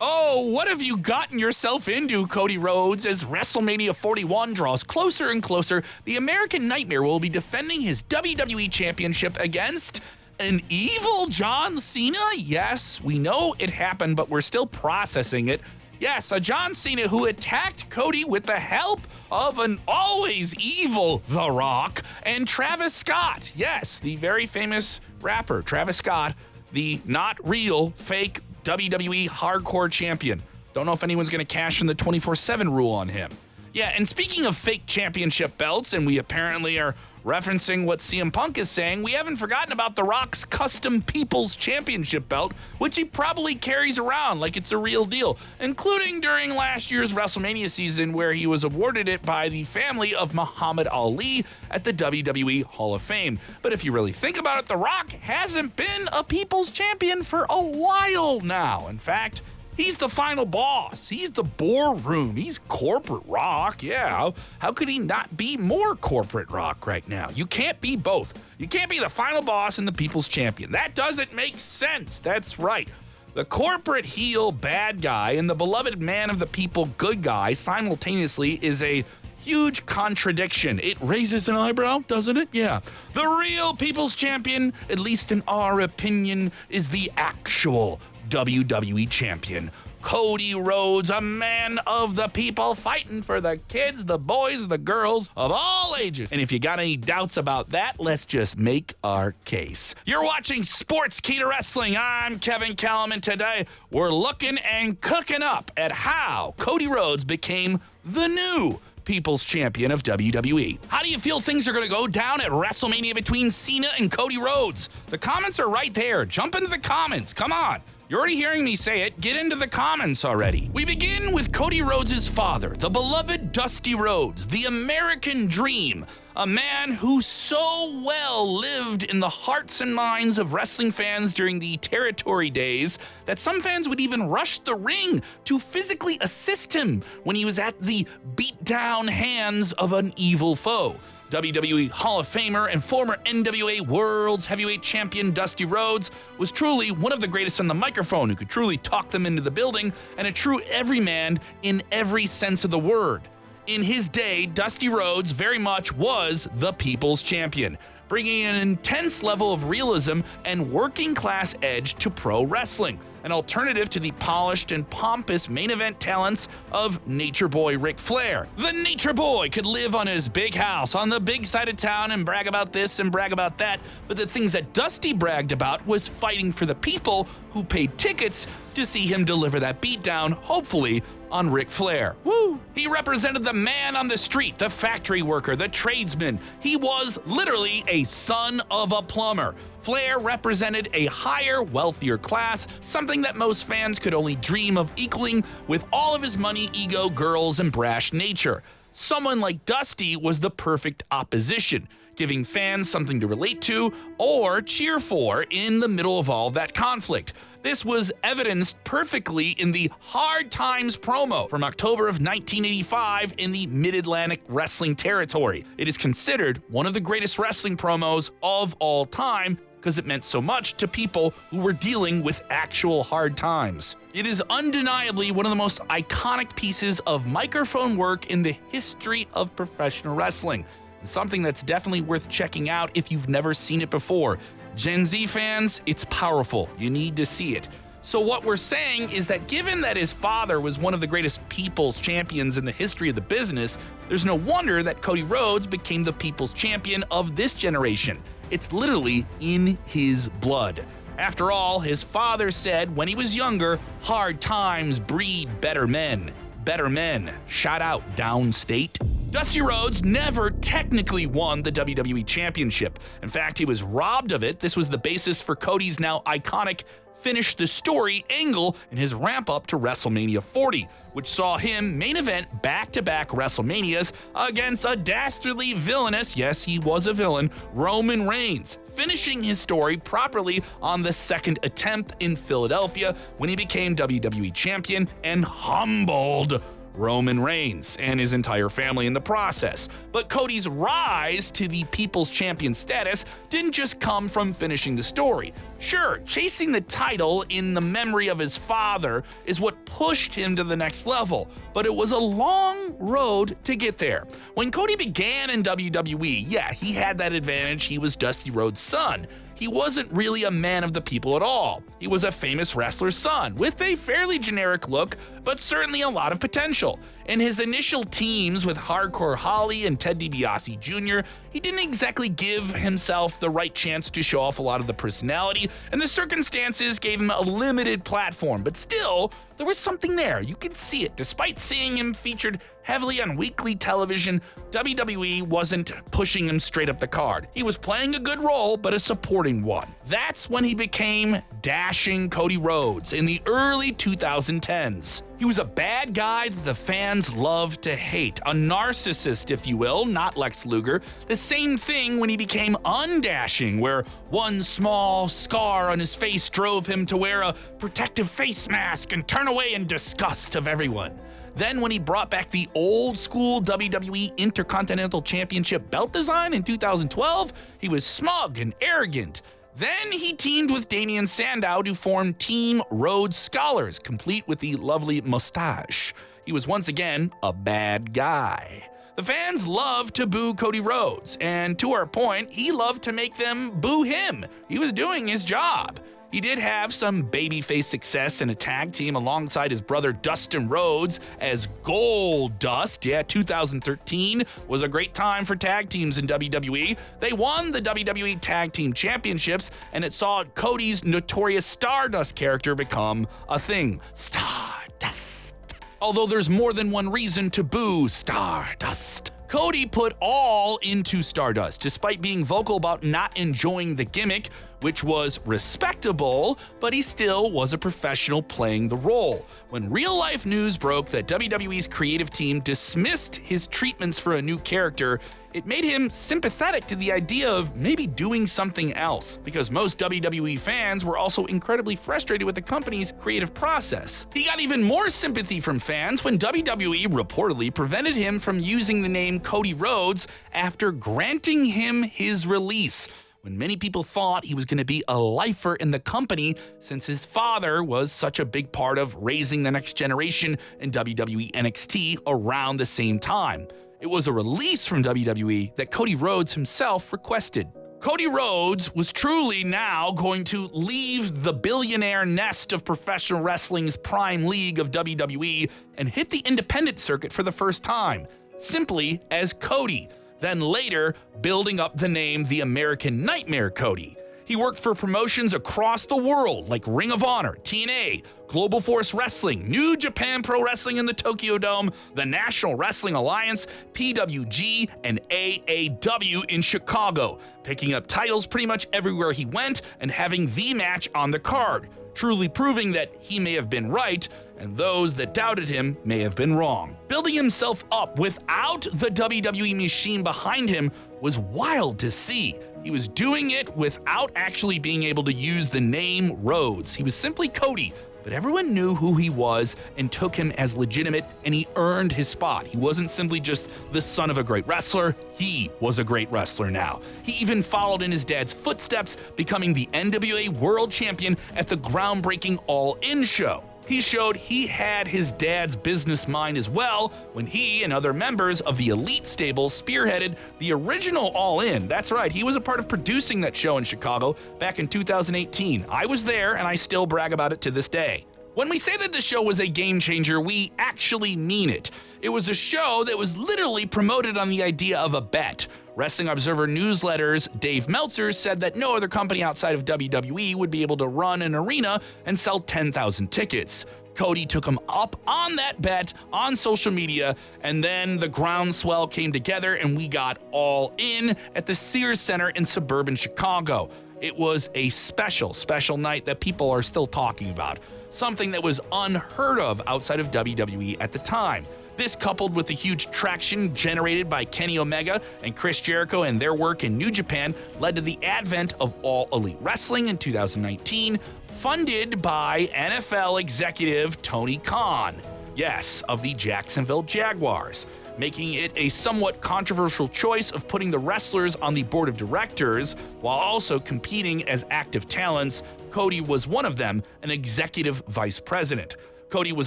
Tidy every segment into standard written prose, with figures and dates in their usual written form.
Oh, what have you gotten yourself into, Cody Rhodes? As WrestleMania 41 draws closer and closer, the American Nightmare will be defending his WWE Championship against an evil John Cena? Yes, we know it happened, but we're still processing it. Yes, a John Cena who attacked Cody with the help of an always evil The Rock and Travis Scott. Yes, the very famous rapper, Travis Scott, the not real, fake WWE Hardcore Champion. Don't know if anyone's going to cash in the 24/7 rule on him. Yeah, and speaking of fake championship belts, and we apparently are referencing what CM Punk is saying, we haven't forgotten about The Rock's custom People's Championship belt, which he probably carries around like it's a real deal, including during last year's WrestleMania season where he was awarded it by the family of Muhammad Ali at the WWE Hall of Fame. But if you really think about it, The Rock hasn't been a People's Champion for a while now. In fact, he's the final boss. He's the boardroom. He's corporate Rock. Yeah, how could he not be more corporate Rock right now? You can't be both. You can't be the final boss and the People's Champion. That doesn't make sense. That's right. The corporate heel bad guy and the beloved man of the people good guy simultaneously is a huge contradiction. It raises an eyebrow, doesn't it? Yeah. The real People's Champion, at least in our opinion, is the actual WWE Champion, Cody Rhodes, a man of the people fighting for the kids, the boys, the girls of all ages. And if you got any doubts about that, let's just make our case. You're watching Sportskeeda Wrestling. I'm Kevin Callum, and today we're looking and cooking up at how Cody Rhodes became the new People's Champion of WWE. How do you feel things are going to go down at WrestleMania between Cena and Cody Rhodes? The comments are right there. Jump into the comments. Come on. You're already hearing me say it. Get into the comments already. We begin with Cody Rhodes' father, the beloved Dusty Rhodes, the American Dream, a man who so well lived in the hearts and minds of wrestling fans during the territory days that some fans would even rush the ring to physically assist him when he was at the beat-down hands of an evil foe. WWE Hall of Famer and former NWA World's Heavyweight Champion Dusty Rhodes was truly one of the greatest on the microphone who could truly talk them into the building, and a true everyman in every sense of the word. In his day, Dusty Rhodes very much was the People's Champion, bringing an intense level of realism and working-class edge to pro wrestling, an alternative to the polished and pompous main event talents of Nature Boy Ric Flair. The Nature Boy could live on his big house on the big side of town and brag about this and brag about that, but the things that Dusty bragged about was fighting for the people who paid tickets to see him deliver that beatdown, hopefully on Ric Flair. Woo! He represented the man on the street, the factory worker, the tradesman. He was literally a son of a plumber. Flair represented a higher, wealthier class, something that most fans could only dream of equaling with all of his money, ego, girls, and brash nature. Someone like Dusty was the perfect opposition, giving fans something to relate to or cheer for in the middle of all that conflict. This was evidenced perfectly in the Hard Times promo from October of 1985 in the Mid-Atlantic wrestling territory. It is considered one of the greatest wrestling promos of all time because it meant so much to people who were dealing with actual hard times. It is undeniably one of the most iconic pieces of microphone work in the history of professional wrestling, and something that's definitely worth checking out if you've never seen it before. Gen Z fans, it's powerful. You need to see it. So what we're saying is that given that his father was one of the greatest People's Champions in the history of the business, there's no wonder that Cody Rhodes became the People's Champion of this generation. It's literally in his blood. After all, his father said when he was younger, hard times breed better men. Better men. Shout out downstate. Dusty Rhodes never technically won the WWE Championship. In fact, he was robbed of it. This was the basis for Cody's now iconic Finish the Story angle in his ramp up to WrestleMania 40, which saw him main event back-to-back WrestleManias against a dastardly villainous, yes, he was a villain, Roman Reigns, finishing his story properly on the second attempt in Philadelphia when he became WWE Champion and humbled Roman Reigns and his entire family in the process. But Cody's rise to the People's Champion status didn't just come from finishing the story. Sure, chasing the title in the memory of his father is what pushed him to the next level, but it was a long road to get there. When Cody began in WWE, yeah, he had that advantage. He was Dusty Rhodes' son. He wasn't really a man of the people at all. He was a famous wrestler's son with a fairly generic look, but certainly a lot of potential. In his initial teams with Hardcore Holly and Ted DiBiase Jr., he didn't exactly give himself the right chance to show off a lot of the personality, and the circumstances gave him a limited platform. But still, there was something there. You could see it. Despite seeing him featured heavily on weekly television, WWE wasn't pushing him straight up the card. He was playing a good role, but a supporting one. That's when he became Dashing Cody Rhodes in the early 2010s. He was a bad guy that the fans loved to hate, a narcissist, if you will, not Lex Luger. The same thing when he became undashing, where one small scar on his face drove him to wear a protective face mask and turn away in disgust of everyone. Then when he brought back the old school WWE Intercontinental Championship belt design in 2012, he was smug and arrogant. Then he teamed with Damian Sandow to form Team Rhodes Scholars, complete with the lovely mustache. He was once again a bad guy. The fans loved to boo Cody Rhodes, and to our point, he loved to make them boo him. He was doing his job. He did have some babyface success in a tag team alongside his brother Dustin Rhodes as Goldust. Yeah, 2013 was a great time for tag teams in WWE. They won the WWE Tag Team Championships, and it saw Cody's notorious Stardust character become a thing. Stardust. Although there's more than one reason to boo Stardust. Cody put all into Stardust, despite being vocal about not enjoying the gimmick, which was respectable, but he still was a professional playing the role. When real-life news broke that WWE's creative team dismissed his treatments for a new character, it made him sympathetic to the idea of maybe doing something else, because most WWE fans were also incredibly frustrated with the company's creative process. He got even more sympathy from fans when WWE reportedly prevented him from using the name Cody Rhodes after granting him his release, when many people thought he was going to be a lifer in the company since his father was such a big part of raising the next generation in WWE NXT around the same time. It was a release from WWE that Cody Rhodes himself requested. Cody Rhodes was truly now going to leave the billionaire nest of professional wrestling's prime league of WWE and hit the independent circuit for the first time, simply as Cody, then later building up the name The American Nightmare Cody. He worked for promotions across the world like Ring of Honor, TNA, Global Force Wrestling, New Japan Pro Wrestling in the Tokyo Dome, the National Wrestling Alliance, PWG, and AAW in Chicago, picking up titles pretty much everywhere he went and having the match on the card, truly proving that he may have been right and those that doubted him may have been wrong. Building himself up without the WWE machine behind him was wild to see. He was doing it without actually being able to use the name Rhodes. He was simply Cody, but everyone knew who he was and took him as legitimate, and he earned his spot. He wasn't simply just the son of a great wrestler, he was a great wrestler now. He even followed in his dad's footsteps, becoming the NWA World Champion at the groundbreaking All In show. He showed he had his dad's business mind as well when he and other members of the Elite stable spearheaded the original All In. That's right, he was a part of producing that show in Chicago back in 2018. I was there and I still brag about it to this day. When we say that the show was a game changer, we actually mean it. It was a show that was literally promoted on the idea of a bet. Wrestling Observer Newsletter's Dave Meltzer said that no other company outside of WWE would be able to run an arena and sell 10,000 tickets. Cody took him up on that bet on social media, and then the groundswell came together and we got All In at the Sears Center in suburban Chicago. It was a special night that people are still talking about, something that was unheard of outside of WWE at the time. This, coupled with the huge traction generated by Kenny Omega and Chris Jericho and their work in New Japan, led to the advent of All Elite Wrestling in 2019, funded by NFL executive Tony Khan, yes, of the Jacksonville Jaguars, making it a somewhat controversial choice of putting the wrestlers on the board of directors while also competing as active talents. Cody was one of them, an executive vice president. Cody was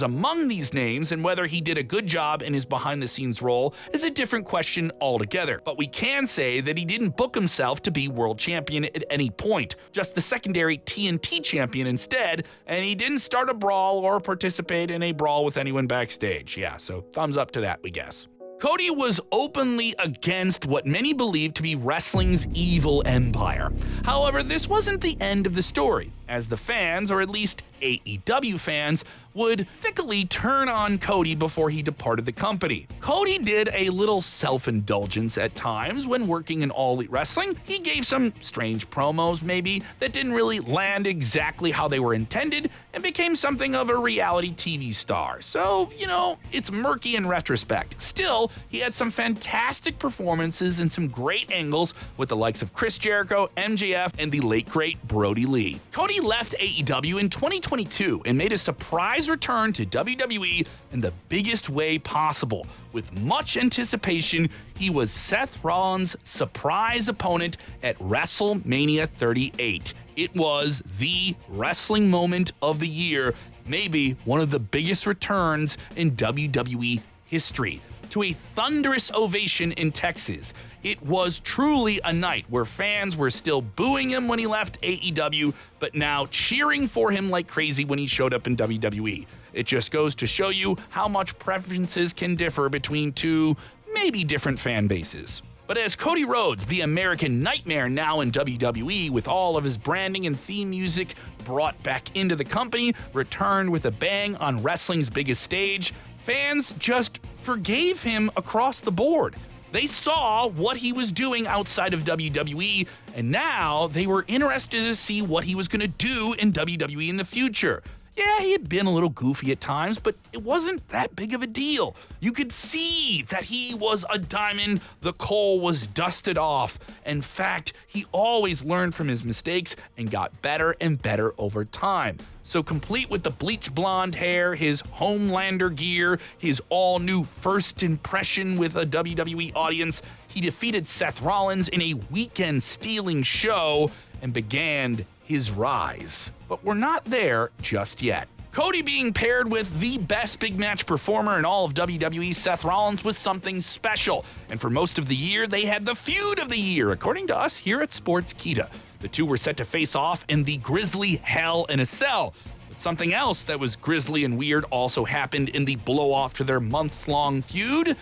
among these names, and whether he did a good job in his behind-the-scenes role is a different question altogether. But we can say that he didn't book himself to be world champion at any point, just the secondary TNT champion instead, and he didn't start a brawl or participate in a brawl with anyone backstage. Yeah, so thumbs up to that, we guess. Cody was openly against what many believed to be wrestling's evil empire. However, this wasn't the end of the story, as the fans, or at least AEW fans, would fickly turn on Cody before he departed the company. Cody did a little self-indulgence at times when working in All Elite Wrestling. He gave some strange promos, maybe, that didn't really land exactly how they were intended, and became something of a reality TV star. So, it's murky in retrospect. Still, he had some fantastic performances and some great angles with the likes of Chris Jericho, MJF, and the late great Brody Lee. Cody left AEW in 2022 and made a surprise return to WWE in the biggest way possible. With much anticipation, he was Seth Rollins' surprise opponent at WrestleMania 38. It was the wrestling moment of the year, maybe one of the biggest returns in WWE history. To a thunderous ovation in Texas. It was truly a night where fans were still booing him when he left AEW, but now cheering for him like crazy when he showed up in WWE. It just goes to show you how much preferences can differ between two, maybe different fan bases. But as Cody Rhodes, the American Nightmare now in WWE, with all of his branding and theme music brought back into the company, returned with a bang on wrestling's biggest stage, fans just forgave him across the board. They saw what he was doing outside of WWE, and now they were interested to see what he was going to do in WWE in the future. Yeah, he had been a little goofy at times, but it wasn't that big of a deal. You could see that he was a diamond, the coal was dusted off. In fact, he always learned from his mistakes and got better and better over time. So complete with the bleach blonde hair, his Homelander gear, his all-new first impression with a WWE audience, he defeated Seth Rollins in a weekend-stealing show and began his rise. But we're not there just yet. Cody being paired with the best big match performer in all of WWE, Seth Rollins, was something special. And for most of the year, they had the feud of the year, according to us here at Sportskeeda. The two were set to face off in the Grisly Hell in a Cell. But something else that was grisly and weird also happened in the blow-off to their months-long feud.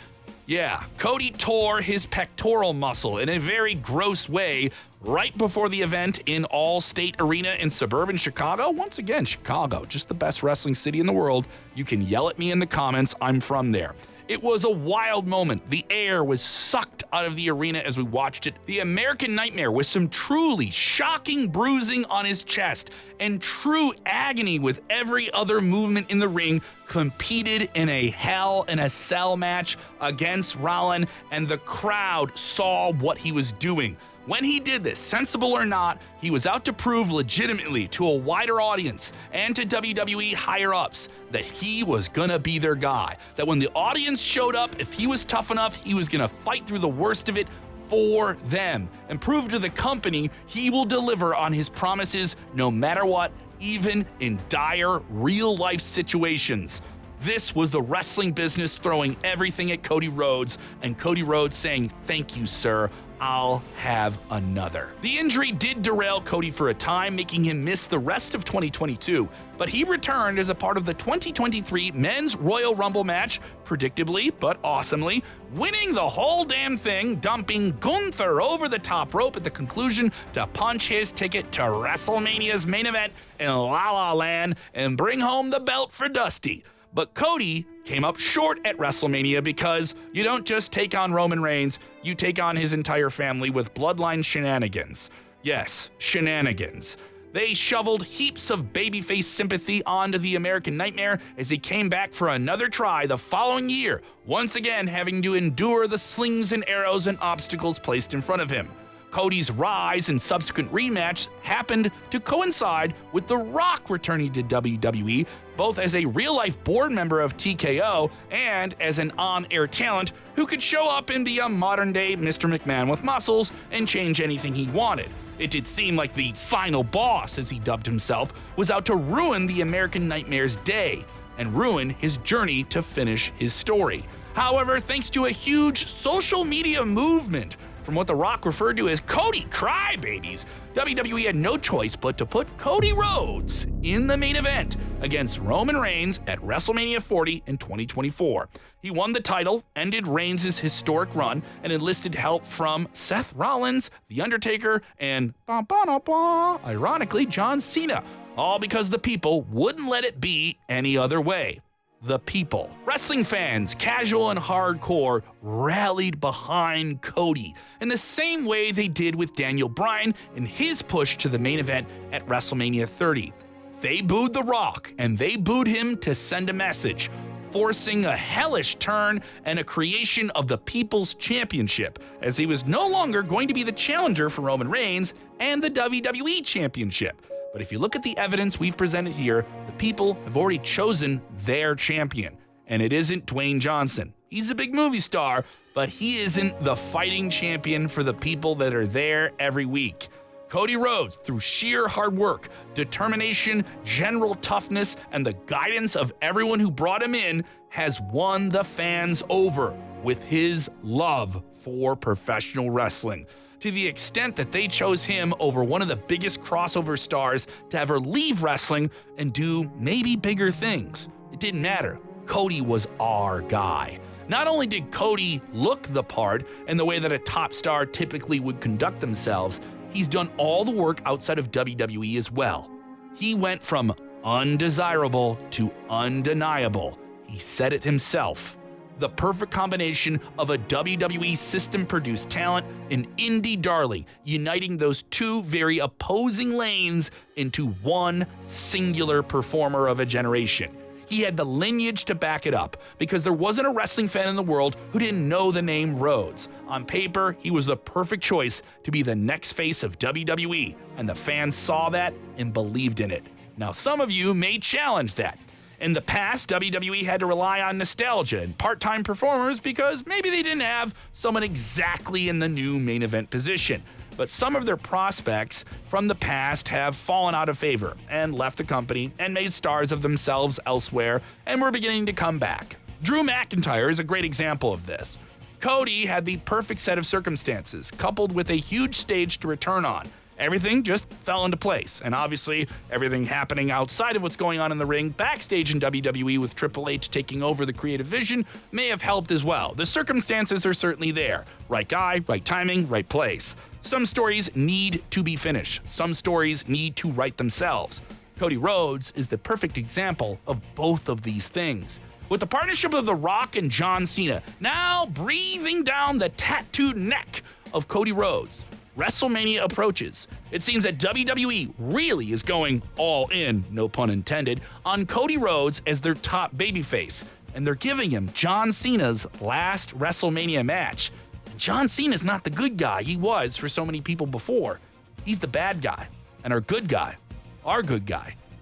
Yeah, Cody tore his pectoral muscle in a very gross way right before the event in All-State Arena in suburban Chicago. Once again, Chicago, just the best wrestling city in the world. You can yell at me in the comments, I'm from there. It was a wild moment. The air was sucked out of the arena as we watched it. The American Nightmare, with some truly shocking bruising on his chest and true agony with every other movement in the ring, competed in a Hell in a Cell match against Rollins, and the crowd saw what he was doing. When he did this, sensible or not, he was out to prove legitimately to a wider audience and to WWE higher-ups that he was gonna be their guy. That when the audience showed up, if he was tough enough, he was gonna fight through the worst of it for them and prove to the company he will deliver on his promises no matter what, even in dire real-life situations. This was the wrestling business throwing everything at Cody Rhodes, and Cody Rhodes saying, "Thank you, sir. I'll have another." The injury did derail Cody for a time, making him miss the rest of 2022, but he returned as a part of the 2023 Men's Royal Rumble match, predictably but awesomely, winning the whole damn thing, dumping Gunther over the top rope at the conclusion to punch his ticket to WrestleMania's main event in La La Land and bring home the belt for Dusty. But Cody came up short at WrestleMania because you don't just take on Roman Reigns, you take on his entire family with bloodline shenanigans. Yes, shenanigans. They shoveled heaps of babyface sympathy onto the American Nightmare as he came back for another try the following year, once again having to endure the slings and arrows and obstacles placed in front of him. Cody's rise and subsequent rematch happened to coincide with The Rock returning to WWE, both as a real-life board member of TKO and as an on-air talent who could show up and be a modern-day Mr. McMahon with muscles and change anything he wanted. It did seem like the final boss, as he dubbed himself, was out to ruin the American Nightmare's day and ruin his journey to finish his story. However, thanks to a huge social media movement from what The Rock referred to as Cody Crybabies, WWE had no choice but to put Cody Rhodes in the main event against Roman Reigns at WrestleMania 40 in 2024. He won the title, ended Reigns' historic run, and enlisted help from Seth Rollins, The Undertaker, and, ironically, John Cena, all because the people wouldn't let it be any other way. The people. Wrestling fans, casual and hardcore, rallied behind Cody in the same way they did with Daniel Bryan in his push to the main event at WrestleMania 30. They booed The Rock, and they booed him to send a message, forcing a hellish turn and a creation of the People's Championship, as he was no longer going to be the challenger for Roman Reigns and the WWE Championship. But if you look at the evidence we've presented here, the people have already chosen their champion. And it isn't Dwayne Johnson. He's a big movie star, but he isn't the fighting champion for the people that are there every week. Cody Rhodes, through sheer hard work, determination, general toughness, and the guidance of everyone who brought him in, has won the fans over with his love for professional wrestling, to the extent that they chose him over one of the biggest crossover stars to ever leave wrestling and do maybe bigger things. It didn't matter. Cody was our guy. Not only did Cody look the part in the way that a top star typically would conduct themselves, he's done all the work outside of WWE as well. He went from undesirable to undeniable. He said it himself. The perfect combination of a WWE system-produced talent and indie darling, uniting those two very opposing lanes into one singular performer of a generation. He had the lineage to back it up, because there wasn't a wrestling fan in the world who didn't know the name Rhodes. On paper, he was the perfect choice to be the next face of WWE, and the fans saw that and believed in it. Now, some of you may challenge that. In the past, WWE had to rely on nostalgia and part-time performers because maybe they didn't have someone exactly in the new main event position. But some of their prospects from the past have fallen out of favor and left the company and made stars of themselves elsewhere and were beginning to come back. Drew McIntyre is a great example of this. Cody had the perfect set of circumstances, coupled with a huge stage to return on. Everything just fell into place, and obviously everything happening outside of what's going on in the ring backstage in WWE with Triple H taking over the creative vision may have helped as well. The circumstances are certainly there. Right guy, right timing, right place. Some stories need to be finished. Some stories need to write themselves. Cody Rhodes is the perfect example of both of these things. With the partnership of The Rock and John Cena now breathing down the tattooed neck of Cody Rhodes, WrestleMania approaches. It seems that WWE really is going all in, no pun intended, on Cody Rhodes as their top babyface, and they're giving him John Cena's last WrestleMania match. And John Cena's not the good guy he was for so many people before. He's the bad guy, and our good guy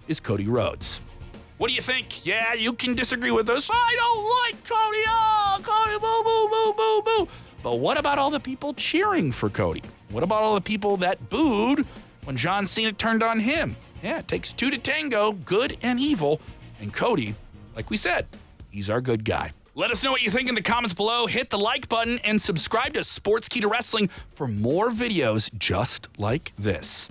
is Cody Rhodes. What do you think? Yeah, you can disagree with us. I don't like Cody. Oh, Cody, boo, boo, boo, boo, boo. But what about all the people cheering for Cody? What about all the people that booed when John Cena turned on him? Yeah, it takes two to tango, good and evil. And Cody, like we said, he's our good guy. Let us know what you think in the comments below. Hit the like button and subscribe to Sportskeeda Wrestling for more videos just like this.